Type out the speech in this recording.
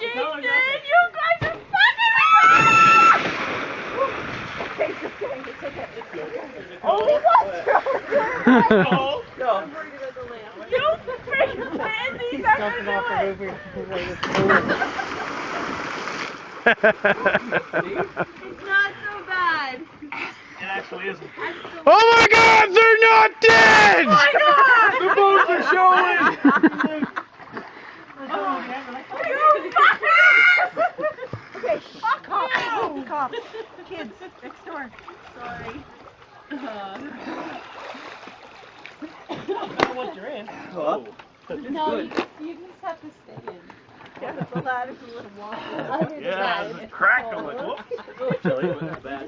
Jason, you guys are fucking retarded! Only one throw! No. You freaking pansies are gonna do it! It's not so bad. It actually isn't. Oh my God, they're not dead! Oh my God! The bones are showing! You fuckers! Okay, fuck off. Cops. Kids, next door. Sorry. Not once you're in. Oh. No, you just have to stay in. Yeah, the ladder's a little wonky. Yeah, it's a crack. I'm like, whoops. Chilly, but not bad.